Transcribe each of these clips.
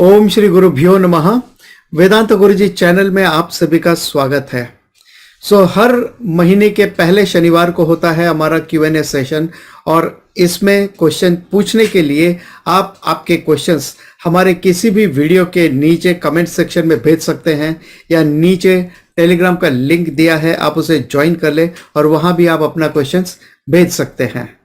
ओम श्री गुरुभ्यो नमः। वेदांत गुरुजी चैनल में आप सभी का स्वागत है। हर महीने के पहले शनिवार को होता है हमारा Q&A सेशन और इसमें क्वेश्चन पूछने के लिए आप आपके क्वेश्चंस हमारे किसी भी वीडियो के नीचे कमेंट सेक्शन में भेज सकते हैं या नीचे टेलीग्राम का लिंक दिया है, आप उसे ज्वाइन कर ले और वहां भी आप अपना क्वेश्चंस भेज सकते हैं।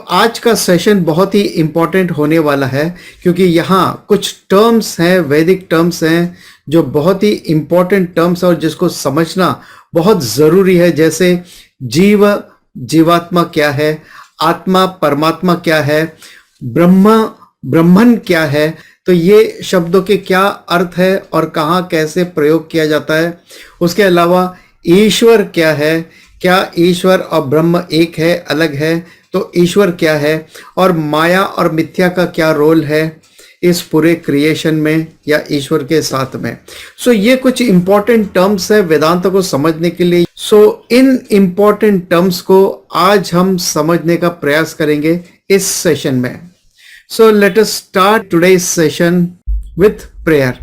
आज का सेशन बहुत ही इंपॉर्टेंट होने वाला है क्योंकि यहाँ कुछ टर्म्स हैं, वैदिक टर्म्स हैं जो बहुत ही इंपॉर्टेंट टर्म्स है और जिसको समझना बहुत ज़रूरी है। जैसे जीव, जीवात्मा क्या है, आत्मा, परमात्मा क्या है, ब्रह्मन क्या है, तो ये शब्दों के क्या अर्थ है और कहाँ कैसे प्रयोग किया जाता है। उसके अलावा ईश्वर क्या है, क्या ईश्वर और ब्रह्म एक है, अलग है, तो ईश्वर क्या है, और माया और मिथ्या का क्या रोल है इस पूरे क्रिएशन में या ईश्वर के साथ में। ये कुछ इंपॉर्टेंट टर्म्स है वेदांत को समझने के लिए। इन इंपॉर्टेंट टर्म्स को आज हम समझने का प्रयास करेंगे इस सेशन में। Let us start today's session with prayer.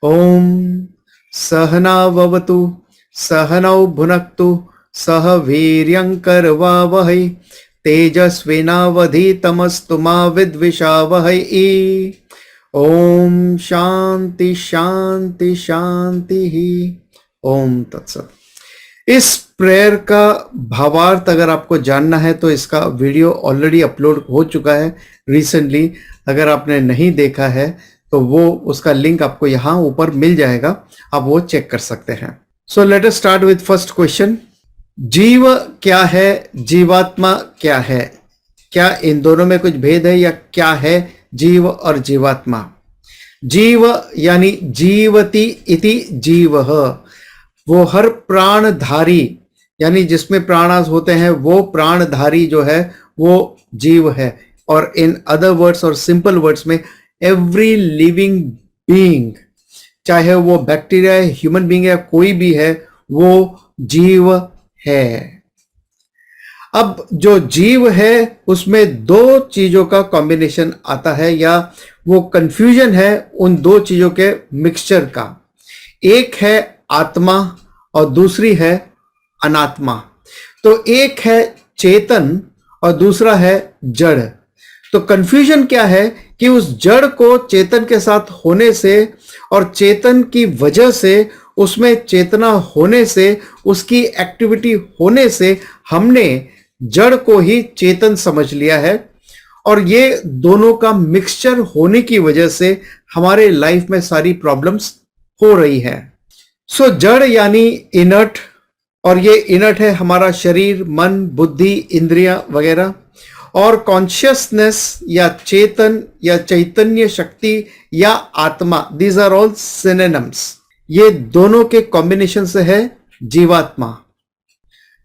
ओम सहनाववतु सहनौ भुनक्तु सह वीर्यं करवावहै तेजस्विनावधीतमस्तु मा विद्विषावहै। ओम शांति शांति शांति ही। ओम तत्सत। इस प्रेयर का भावार्थ अगर आपको जानना है तो इसका वीडियो ऑलरेडी अपलोड हो चुका है रिसेंटली। अगर आपने नहीं देखा है तो वो उसका लिंक आपको यहाँ ऊपर मिल जाएगा, आप वो चेक कर सकते हैं। Late us start with first question. जीव क्या है, जीवात्मा क्या है? क्या इन दोनों में कुछ भेद है या क्या है जीव और जीवात्मा? जीव यानी जीवति इति जीवः, वो हर प्राणधारी यानी जिसमें प्राणास होते हैं वो प्राणधारी जो है वो जीव है। और इन अदर वर्ड्स और सिंपल वर्ड्स में एवरी लिविंग बीइंग, चाहे वो बैक्टीरिया है, ह्यूमन बीइंग है, कोई भी है, वो जीव है। अब जो जीव है उसमें दो चीजों का कॉम्बिनेशन आता है या वो कंफ्यूजन है उन दो चीजों के मिक्सचर का। एक है आत्मा और दूसरी है अनात्मा। तो एक है चेतन और दूसरा है जड़। तो कंफ्यूजन क्या है कि उस जड़ को चेतन के साथ होने से और चेतन की वजह से, उसमें चेतना होने से, उसकी एक्टिविटी होने से हमने जड़ को ही चेतन समझ लिया है और ये दोनों का मिक्सचर होने की वजह से हमारे लाइफ में सारी प्रॉब्लम्स हो रही है। जड़ यानी इनर्ट, और ये इनर्ट है हमारा शरीर, मन, बुद्धि, इंद्रियां वगैरह। और कॉन्शियसनेस या चेतन या चैतन्य शक्ति या आत्मा, दीज आर ऑल सिनोनिम्स। ये दोनों के कॉम्बिनेशन से है जीवात्मा।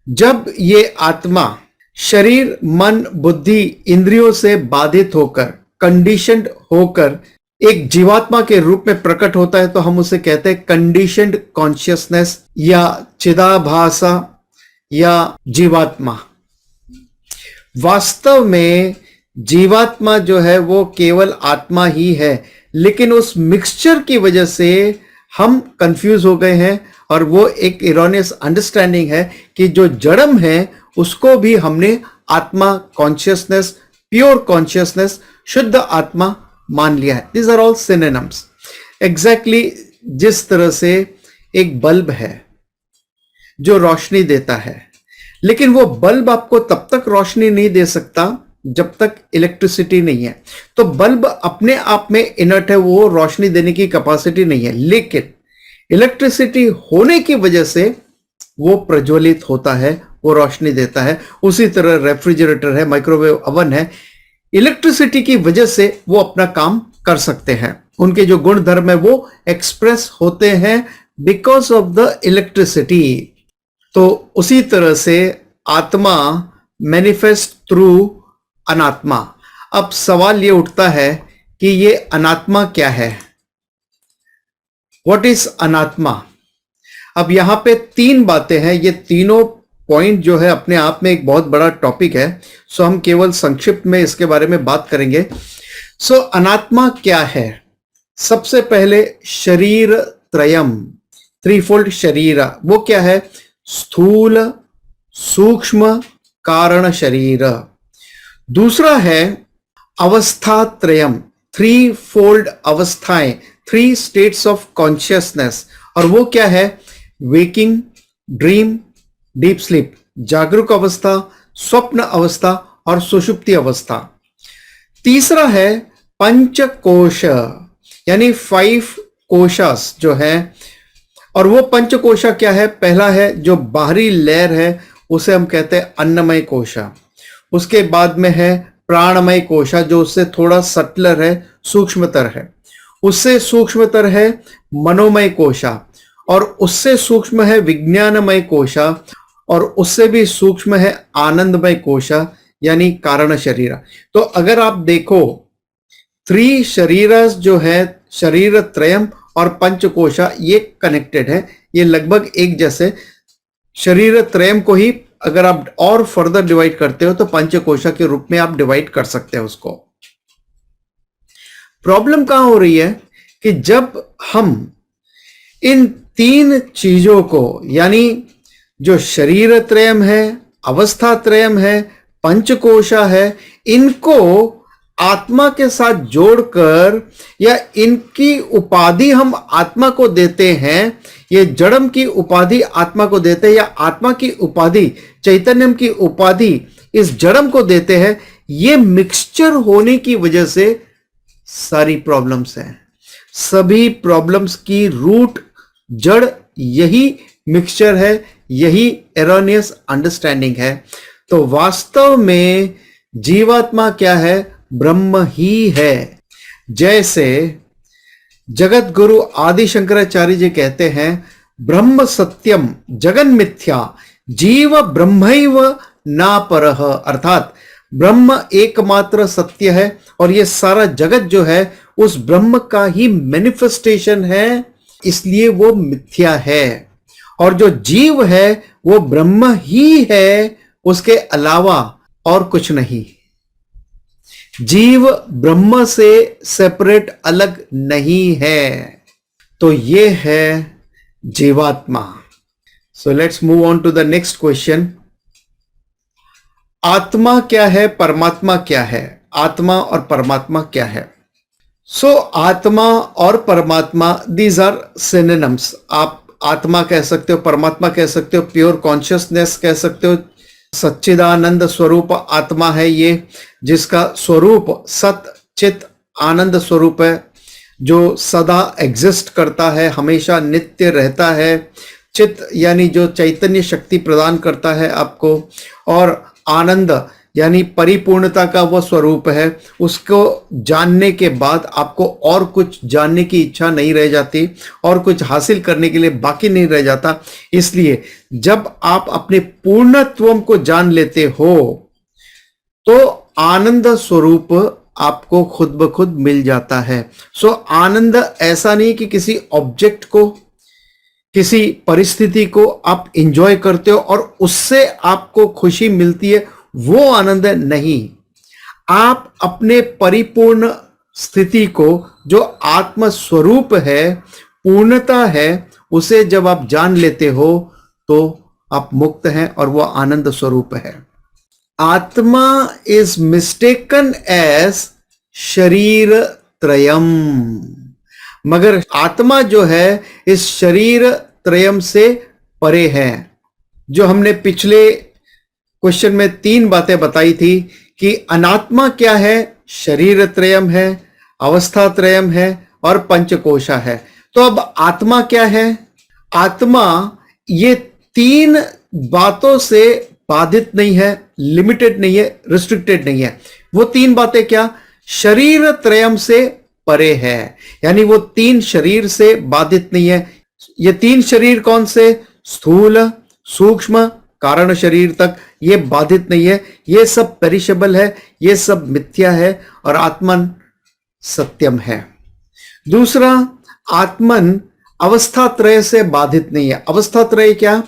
जब ये आत्मा शरीर, मन, बुद्धि, इंद्रियों से बाधित होकर, कंडीशनड होकर एक जीवात्मा के रूप में प्रकट होता है तो हम उसे कहते हैं कंडीशनड कॉन्शियसनेस या चिदाभासा या जीवात्मा। वास्तव में जीवात्मा जो है वो केवल आत्मा ही है, लेकिन उस मिक्सचर की वजह से हम कंफ्यूज हो गए हैं और वो एक इरोनियस अंडरस्टैंडिंग है कि जो जड़म है उसको भी हमने आत्मा, कॉन्शियसनेस, प्योर कॉन्शियसनेस, शुद्ध आत्मा मान लिया है। These are all synonyms. Exactly जिस तरह से एक बल्ब है जो रोशनी देता है, लेकिन वो बल्ब आपको तब तक रोशनी नहीं दे सकता जब तक इलेक्ट्रिसिटी नहीं है। तो बल्ब अपने आप में इनर्ट है, वो रोशनी देने की कैपेसिटी नहीं है, लेकिन इलेक्ट्रिसिटी होने की वजह से वो प्रज्वलित होता है, वो रोशनी देता है। उसी तरह रेफ्रिजरेटर है, माइक्रोवेव ओवन है, इलेक्ट्रिसिटी की वजह से वो अपना काम कर सकते हैं। उनके जो गुण धर्म है वो एक्सप्रेस होते हैं बिकॉज ऑफ द इलेक्ट्रिसिटी। तो उसी तरह से आत्मा मैनिफेस्ट थ्रू अनात्मा। अब सवाल ये उठता है कि ये अनात्मा क्या है? व्हाट इज अनात्मा? अब यहां पे तीन बातें हैं। ये तीनों पॉइंट जो है अपने आप में एक बहुत बड़ा टॉपिक है, हम केवल संक्षिप्त में इसके बारे में बात करेंगे। अनात्मा क्या है? सबसे पहले शरीर त्रयम, थ्री फोल्ड शरीर, वो क्या है? स्थूल, सूक्ष्म, कारण शरीर। दूसरा है अवस्था त्रयम, थ्री फोल्ड अवस्थाएं, थ्री स्टेट्स ऑफ कॉन्शियसनेस, और वो क्या है? वेकिंग, ड्रीम, डीप स्लीप, जागरूक अवस्था, स्वप्न अवस्था और सुषुप्ति अवस्था। तीसरा है पंचकोश, यानी 5 कोशास जो है, और वो पंचकोशा क्या है? पहला है जो बाहरी लेयर है उसे हम कहते हैं अन्नमय कोशा। उसके बाद में है प्राणमय कोशा जो उससे थोड़ा सटलर है, सूक्ष्मतर है। उससे सूक्ष्मतर है मनोमय कोशा, और उससे सूक्ष्म है विज्ञानमय कोशा, और उससे भी सूक्ष्म है आनंदमय कोशा यानी कारण शरीर। तो अगर आप देखो 3 शरीरस जो है, शरीर त्रयम और पंचकोशा, ये कनेक्टेड है, ये लगभग एक जैसे। शरीर त्रयम को ही अगर आप और फर्दर डिवाइड करते हो तो पंचकोशा के रूप में आप डिवाइड कर सकते हैं उसको। प्रॉब्लम कहां हो रही है कि जब हम इन 3 चीजों को, यानी जो शरीर त्रयम है, अवस्था त्रयम है, पंचकोशा है, इनको आत्मा के साथ जोड़कर या इनकी उपाधि हम आत्मा को देते हैं, ये जड़म की उपाधि आत्मा को देते हैं, या आत्मा की उपाधि, चैतन्यम की उपाधि इस जड़म को देते हैं, ये मिक्सचर होने की वजह से सारी प्रॉब्लम्स हैं। सभी प्रॉब्लम्स की रूट, जड़ यही मिक्सचर है, यही एरोनियस अंडरस्टैंडिंग है। तो वास्तव में जीवात्मा क्या है? ब्रह्म ही है। जैसे जगत गुरु आदि शंकराचार्य जी कहते हैं, ब्रह्म सत्यम जगन मिथ्या जीव ब्रह्मैव ना परह, अर्थात ब्रह्म एकमात्र सत्य है और ये सारा जगत जो है उस ब्रह्म का ही मैनिफेस्टेशन है, इसलिए वो मिथ्या है। और जो जीव है वो ब्रह्म ही है, उसके अलावा और कुछ नहीं। जीव ब्रह्म से सेपरेट, अलग नहीं है। तो ये है जीवात्मा। So let's move on to the next question. आत्मा क्या है? परमात्मा क्या है? आत्मा और परमात्मा क्या है? सो आत्मा और परमात्मा, दीज आर सिनोनिम्स। आप आत्मा कह सकते हो, परमात्मा कह सकते हो, प्योर कॉन्शियसनेस कह सकते हो, सच्चिदानंद स्वरूप आत्मा है ये, जिसका स्वरूप सत चित आनंद स्वरूप है, जो सदा एग्जिस्ट करता है, हमेशा नित्य रहता है। चित यानी जो चैतन्य शक्ति प्रदान करता है आपको, और आनंद यानी परिपूर्णता का वो स्वरूप है। उसको जानने के बाद आपको और कुछ जानने की इच्छा नहीं रह जाती, और कुछ हासिल करने के लिए बाकी नहीं रह जाता। इसलिए जब आप अपने पूर्णत्व को जान लेते हो तो आनंद स्वरूप आपको खुद ब खुद मिल जाता है। सो आनंद ऐसा नहीं कि किसी ऑब्जेक्ट को, किसी परिस्थिति को आप इंजॉय करते हो और उससे आपको खुशी मिलती है, वो आनंद नहीं। आप अपने परिपूर्ण स्थिति को, जो आत्म स्वरूप है, पूर्णता है, उसे जब आप जान लेते हो तो आप मुक्त हैं और वो आनंद स्वरूप है। आत्मा इज मिस्टेकन एज शरीर त्रयम, मगर आत्मा जो है इस शरीर त्रयम से परे है। जो हमने पिछले क्वेश्चन में 3 बातें बताई थी कि अनात्मा क्या है? शरीर त्रयम है, अवस्था त्रयम है और पंचकोशा है। तो अब आत्मा क्या है? आत्मा ये 3 बातों से बाधित नहीं है, लिमिटेड नहीं है, रिस्ट्रिक्टेड नहीं है। वो 3 बातें क्या? शरीर त्रयम से परे है, यानी वो 3 शरीर से बाधित नहीं है। ये 3 शरीर कौन से? स्थूल, सूक्ष्म, कारण शरीर तक ये बाधित नहीं है। ये सब पेरिशेबल है, ये सब मिथ्या है, और आत्मन सत्यम है। दूसरा, आत्मन अवस्था त्रय से बाधित नहीं है। अवस्था त्रय क्या?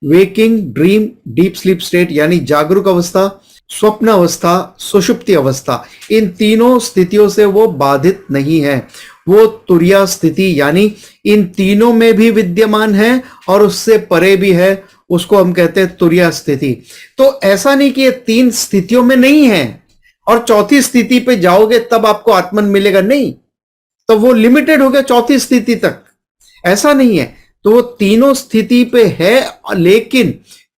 Waking, dream, deep sleep state, यानी जागरूक अवस्था, स्वप्न अवस्था, सुषुप्ति अवस्था। इन तीनों स्थितियों से वो बाधित नहीं है। वो तुरिया स्थिति, यानी इन तीनों में भी विद्यमान है और उससे परे भी है, उसको हम कहते हैं तुरिया स्थिति। तो ऐसा नहीं कि ये तीन स्थितियों में नहीं है और चौथी स्थिति पे जाओगे तब आपको आत्मन मिलेगा, नहीं, तो वो लिमिटेड हो गया चौथी स्थिति तक, ऐसा नहीं है। तो वो तीनों स्थिति पे है, लेकिन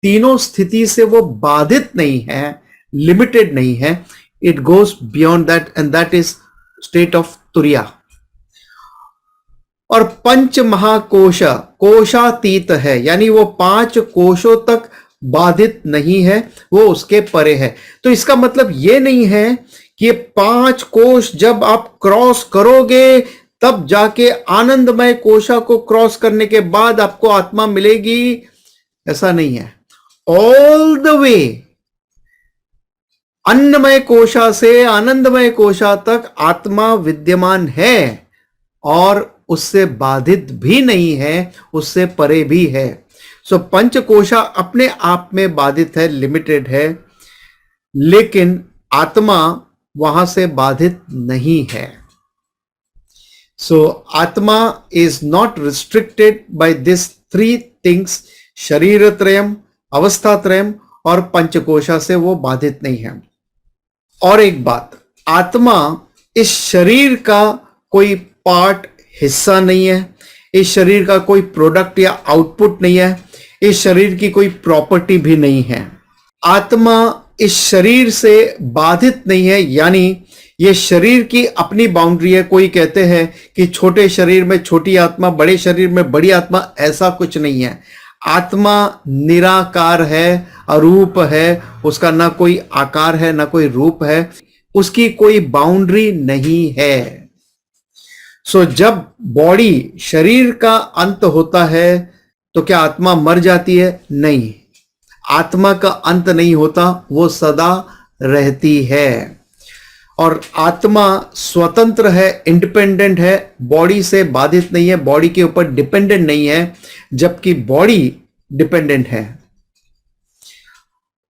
तीनों स्थिति से वो बाधित नहीं है, लिमिटेड नहीं है, it goes beyond that and that is state of तुरिया। और पंच महाकोश कोशातीत है, यानी वो पांच कोशों तक बाधित नहीं है, वो उसके परे है। तो इसका मतलब ये नहीं है कि ये पांच कोश जब आप क्रॉस करोगे तब जाके आनंदमय कोशा को क्रॉस करने के बाद आपको आत्मा मिलेगी, ऐसा नहीं है। ऑल द वे अन्नमय कोशा से आनंदमय कोशा तक आत्मा विद्यमान है और उससे बाधित भी नहीं है, उससे परे भी है। सो पंचकोशा अपने आप में बाधित है, लिमिटेड है, लेकिन आत्मा वहां से बाधित नहीं है। सो आत्मा is not restricted by this three things, शरीर त्रयम, अवस्था त्रयम और पंचकोशा से वो बाधित नहीं है। और एक बात, आत्मा इस शरीर का कोई पार्ट, हिस्सा नहीं है, इस शरीर का कोई प्रोडक्ट या आउटपुट नहीं है, इस शरीर की कोई प्रॉपर्टी भी नहीं है। आत्मा इस शरीर से बाधित नहीं है, यानी ये शरीर की अपनी बाउंड्री है। कोई कहते हैं कि छोटे शरीर में छोटी आत्मा, बड़े शरीर में बड़ी आत्मा, ऐसा कुछ नहीं है। आत्मा निराकार है, अरूप है, उसका ना कोई आकार है ना कोई रूप है, उसकी कोई बाउंड्री नहीं है। सो जब बॉडी, शरीर का अंत होता है तो क्या आत्मा मर जाती है? नहीं, आत्मा का अंत नहीं होता, वो सदा रहती है। और आत्मा स्वतंत्र है, इंडिपेंडेंट है, बॉडी से बाधित नहीं है, बॉडी के ऊपर डिपेंडेंट नहीं है, जबकि बॉडी डिपेंडेंट है।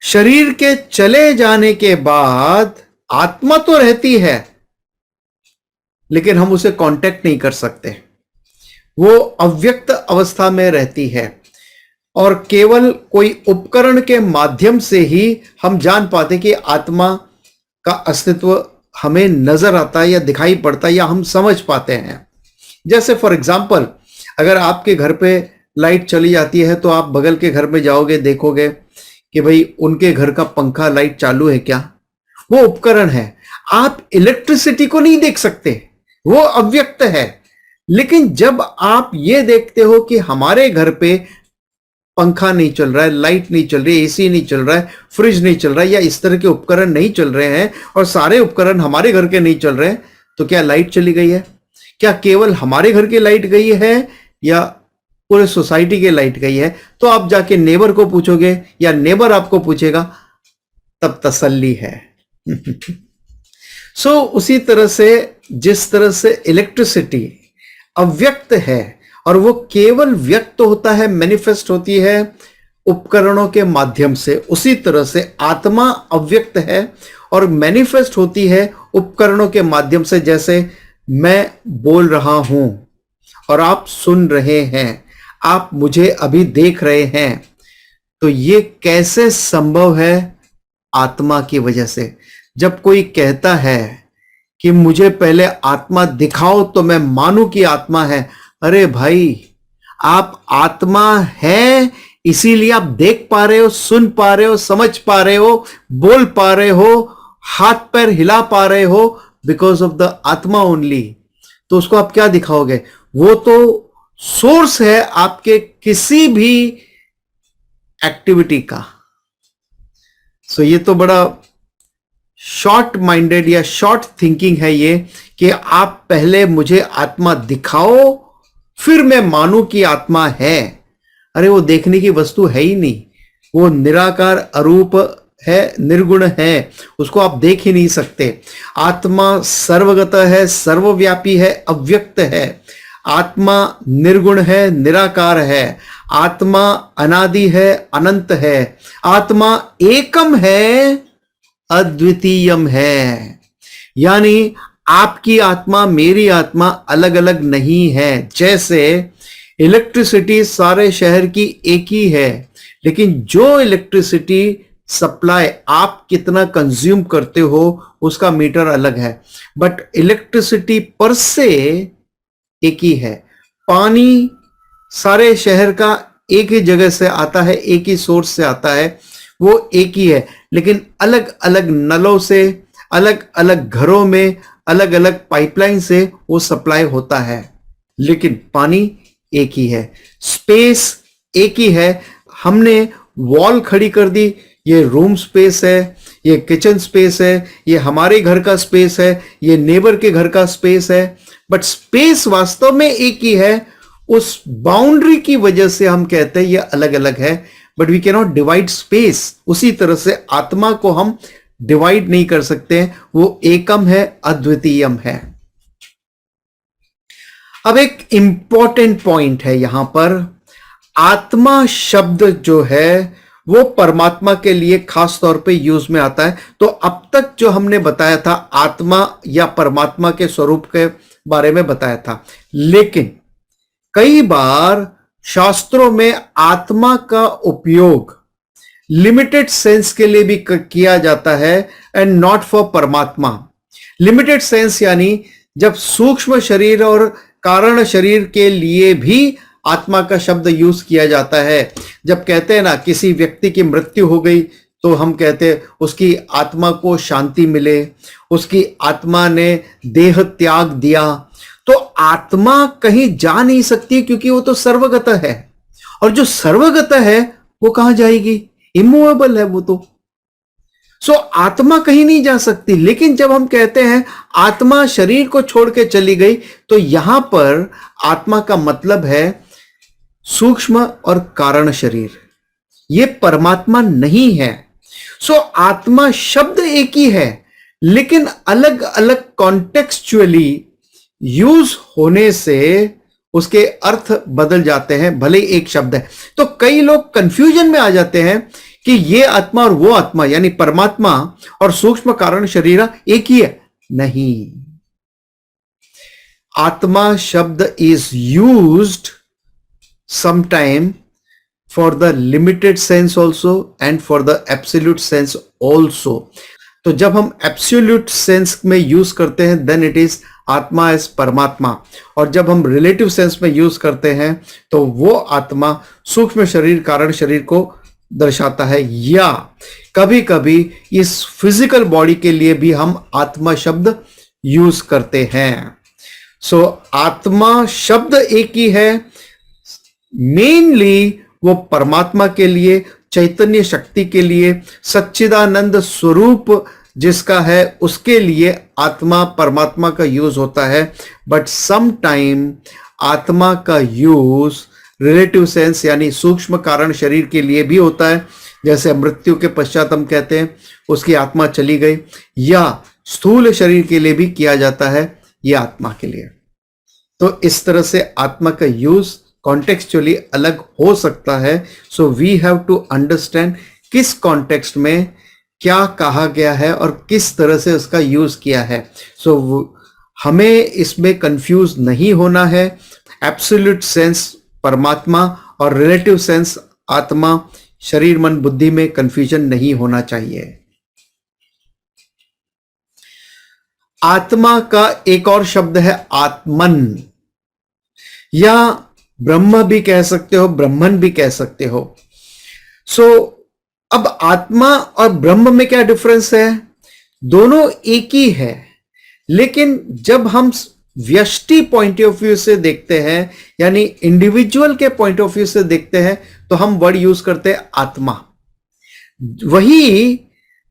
शरीर के चले जाने के बाद आत्मा तो रहती है, लेकिन हम उसे कांटेक्ट नहीं कर सकते, वो अव्यक्त अवस्था में रहती है और केवल कोई उपकरण के माध्यम से ही हम जान पाते कि आत्मा का अस्तित्व हमें नजर आता है या दिखाई पड़ता है या हम समझ पाते हैं। जैसे फॉर एग्जाम्पल, अगर आपके घर पे लाइट चली जाती है तो आप बगल के घर में जाओगे, देखोगे कि भाई उनके घर का पंखा, लाइट चालू है क्या? वो उपकरण है, आप इलेक्ट्रिसिटी को नहीं देख सकते, वो अव्यक्त है। लेकिन जब आप ये देखते हो कि हमारे घर पे पंखा नहीं चल रहा है, लाइट नहीं चल रही है, एसी नहीं चल रहा है, फ्रिज नहीं चल रहा है, या इस तरह के उपकरण नहीं चल रहे हैं और सारे उपकरण हमारे घर के नहीं चल रहे हैं, तो क्या लाइट चली गई है? क्या केवल हमारे घर की लाइट गई है या पूरे सोसाइटी की लाइट गई है? तो आप जाके नेबर को पूछोगे या नेबर आपको पूछेगा, तब तसल्ली है। सो उसी तरह से जिस तरह से इलेक्ट्रिसिटी अव्यक्त है और वो केवल व्यक्त होता है, मैनिफेस्ट होती है उपकरणों के माध्यम से, उसी तरह से आत्मा अव्यक्त है और मैनिफेस्ट होती है उपकरणों के माध्यम से। जैसे मैं बोल रहा हूं और आप सुन रहे हैं, आप मुझे अभी देख रहे हैं, तो ये कैसे संभव है? आत्मा की वजह से। जब कोई कहता है कि मुझे पहले आत्मा दिखाओ तो मैं मानूं कि आत्मा है, अरे भाई, आप आत्मा है इसीलिए आप देख पा रहे हो, सुन पा रहे हो, समझ पा रहे हो, बोल पा रहे हो, हाथ पैर हिला पा रहे हो, बिकॉज ऑफ द आत्मा ओनली। तो उसको आप क्या दिखाओगे? वो तो सोर्स है आपके किसी भी एक्टिविटी का। सो ये तो बड़ा शॉर्ट माइंडेड या शॉर्ट थिंकिंग है ये, कि आप पहले मुझे आत्मा दिखाओ फिर मैं मानूं कि आत्मा है। अरे वो देखने की वस्तु है ही नहीं, वो निराकार अरूप है, निर्गुण है, उसको आप देख ही नहीं सकते। आत्मा सर्वगत है, सर्वव्यापी है, अव्यक्त है। आत्मा निर्गुण है, निराकार है। आत्मा अनादि है, अनंत है। आत्मा एकम है, अद्वितीयम है। यानी आपकी आत्मा मेरी आत्मा अलग अलग नहीं है। जैसे इलेक्ट्रिसिटी सारे शहर की एक ही है, लेकिन जो इलेक्ट्रिसिटी सप्लाई आप कितना कंज्यूम करते हो उसका मीटर अलग है, बट इलेक्ट्रिसिटी पर से एक ही है। पानी सारे शहर का एक ही जगह से आता है, एक ही सोर्स से आता है, वो एक ही है, लेकिन अलग अलग नलों से, अलग अलग घरों में, अलग अलग पाइपलाइन से वो सप्लाई होता है, लेकिन पानी एक ही है। स्पेस एक ही है। हमने वॉल खड़ी कर दी, ये रूम स्पेस है, ये किचन स्पेस है, ये हमारे घर का स्पेस है, ये नेबर के घर का स्पेस है, बट स्पेस वास्तव में एक ही है। उस बाउंड्री की वजह से हम कहते हैं ये अलग अलग है, but we can not divide space. उसी तरह से आत्मा को हम डिवाइड नहीं कर सकते, वो एकम है, अद्वितीयम है। अब एक इंपॉर्टेंट पॉइंट है यहां पर, आत्मा शब्द जो है वो परमात्मा के लिए खास तौर पे यूज में आता है। तो अब तक जो हमने बताया था आत्मा या परमात्मा के स्वरूप के बारे में बताया था, लेकिन कई बार शास्त्रों में आत्मा का उपयोग लिमिटेड सेंस के लिए भी किया जाता है एंड नॉट फॉर परमात्मा। लिमिटेड सेंस यानी जब सूक्ष्म शरीर और कारण शरीर के लिए भी आत्मा का शब्द यूज किया जाता है। जब कहते हैं ना किसी व्यक्ति की मृत्यु हो गई तो हम कहते हैं उसकी आत्मा को शांति मिले, उसकी आत्मा ने देह त्याग दिया। तो आत्मा कहीं जा नहीं सकती क्योंकि वो तो सर्वगत है, और जो सर्वगत है वो कहां जाएगी, इमूवेबल है वो तो। सो आत्मा कहीं नहीं जा सकती। लेकिन जब हम कहते हैं आत्मा शरीर को छोड़ के चली गई, तो यहां पर आत्मा का मतलब है सूक्ष्म और कारण शरीर, ये परमात्मा नहीं है। सो आत्मा शब्द एक ही है, लेकिन अलग अलग कॉन्टेक्सचुअली यूज होने से उसके अर्थ बदल जाते हैं, भले एक शब्द है। तो कई लोग कंफ्यूजन में आ जाते हैं कि ये आत्मा और वो आत्मा यानी परमात्मा और सूक्ष्म कारण शरीर एक ही है। नहीं, आत्मा शब्द is used sometime for the limited sense also and for the absolute sense also। तो जब हम absolute sense में यूज करते हैं then it is आत्मा इज परमात्मा, और जब हम रिलेटिव सेंस में यूज करते हैं तो वो आत्मा सूक्ष्म शरीर कारण शरीर को दर्शाता है। या कभी कभी इस फिजिकल बॉडी के लिए भी हम आत्मा शब्द यूज करते हैं। सो आत्मा शब्द एक ही है, मेनली वो परमात्मा के लिए, चैतन्य शक्ति के लिए, सच्चिदानंद स्वरूप जिसका है उसके लिए आत्मा परमात्मा का यूज होता है। बट सम टाइम आत्मा का यूज रिलेटिव सेंस यानी सूक्ष्म कारण शरीर के लिए भी होता है। जैसे मृत्यु के पश्चात हम कहते हैं उसकी आत्मा चली गई, या स्थूल शरीर के लिए भी किया जाता है, यह आत्मा के लिए। तो इस तरह से आत्मा का यूज कॉन्टेक्सचुअली अलग हो सकता है। So we have to understand किस कॉन्टेक्स्ट में क्या कहा गया है और किस तरह से उसका यूज किया है। सो हमें इसमें कंफ्यूज नहीं होना है। एब्सोल्यूट सेंस परमात्मा और रिलेटिव सेंस आत्मा, शरीर मन बुद्धि में कंफ्यूजन नहीं होना चाहिए। आत्मा का एक और शब्द है आत्मन, या ब्रह्म भी कह सकते हो, ब्रह्मन भी कह सकते हो। सो अब आत्मा और ब्रह्म में क्या डिफरेंस है? दोनों एक ही है, लेकिन जब हम व्यष्टि पॉइंट ऑफ व्यू से देखते हैं यानी इंडिविजुअल के पॉइंट ऑफ व्यू से देखते हैं तो हम वर्ड यूज करते हैं आत्मा। वही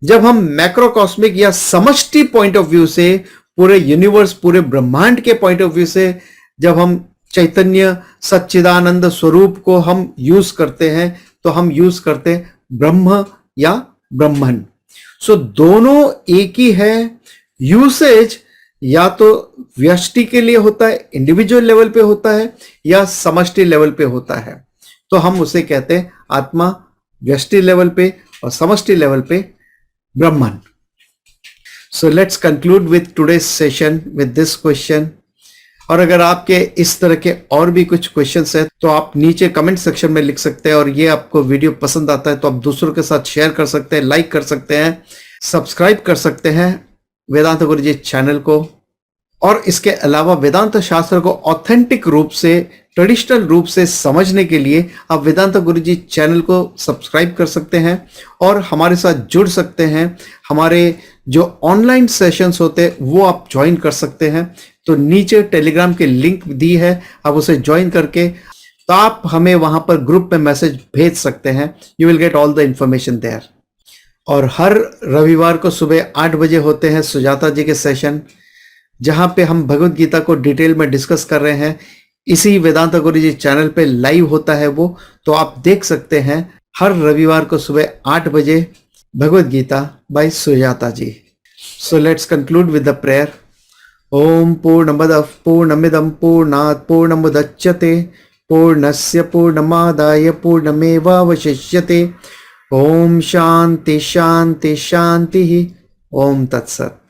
जब हम मैक्रोकॉस्मिक या समष्टि पॉइंट ऑफ व्यू से, पूरे यूनिवर्स, पूरे ब्रह्मांड के पॉइंट ऑफ व्यू से जब हम चैतन्य सच्चिदानंद स्वरूप को हम यूज करते हैं तो हम यूज करते हैं ब्रह्म या ब्रह्मन। सो दोनों एक ही है। यूसेज या तो व्यष्टि के लिए होता है, इंडिविजुअल लेवल पे होता है, या समष्टि लेवल पे होता है। तो हम उसे कहते हैं आत्मा व्यष्टि लेवल पे और समष्टि लेवल पे ब्रह्मन। So let's conclude with today's session with this question. और अगर आपके इस तरह के और भी कुछ क्वेश्चंस हैं तो आप नीचे कमेंट सेक्शन में लिख सकते हैं, और ये आपको वीडियो पसंद आता है तो आप दूसरों के साथ शेयर कर सकते हैं, लाइक कर सकते हैं, सब्सक्राइब कर सकते हैं वेदांत गुरुजी चैनल को। और इसके अलावा वेदांत शास्त्र को ऑथेंटिक रूप से, ट्रेडिशनल रूप से समझने के लिए आप वेदांत गुरुजी चैनल को सब्सक्राइब कर सकते हैं और हमारे साथ जुड़ सकते हैं। हमारे जो ऑनलाइन सेशंस होते हैं वो आप ज्वाइन कर सकते हैं। तो नीचे टेलीग्राम की लिंक दी है, आप उसे ज्वाइन करके तो आप हमें वहां पर ग्रुप में मैसेज भेज सकते हैं। You will get all the information there. और हर रविवार को सुबह 8 बजे होते हैं सुजाता जी के सेशन, जहां पे हम भगवत गीता को डिटेल में डिस्कस कर रहे हैं। इसी वेदांत गुरुजी चैनल पे लाइव होता है वो, तो आप देख सकते हैं हर रविवार को सुबह 8 बजे Bhagavad Gita by Sujata ji. So let's conclude with the prayer. ओम पूर्णमदः पूर्णमिदं पूर्णात् पूर्णमुदच्यते पूर्णस्य पूर्णमादाय पूर्णमेवावशिष्यते। ओम शांति शांति शांति। ओम तत्सत।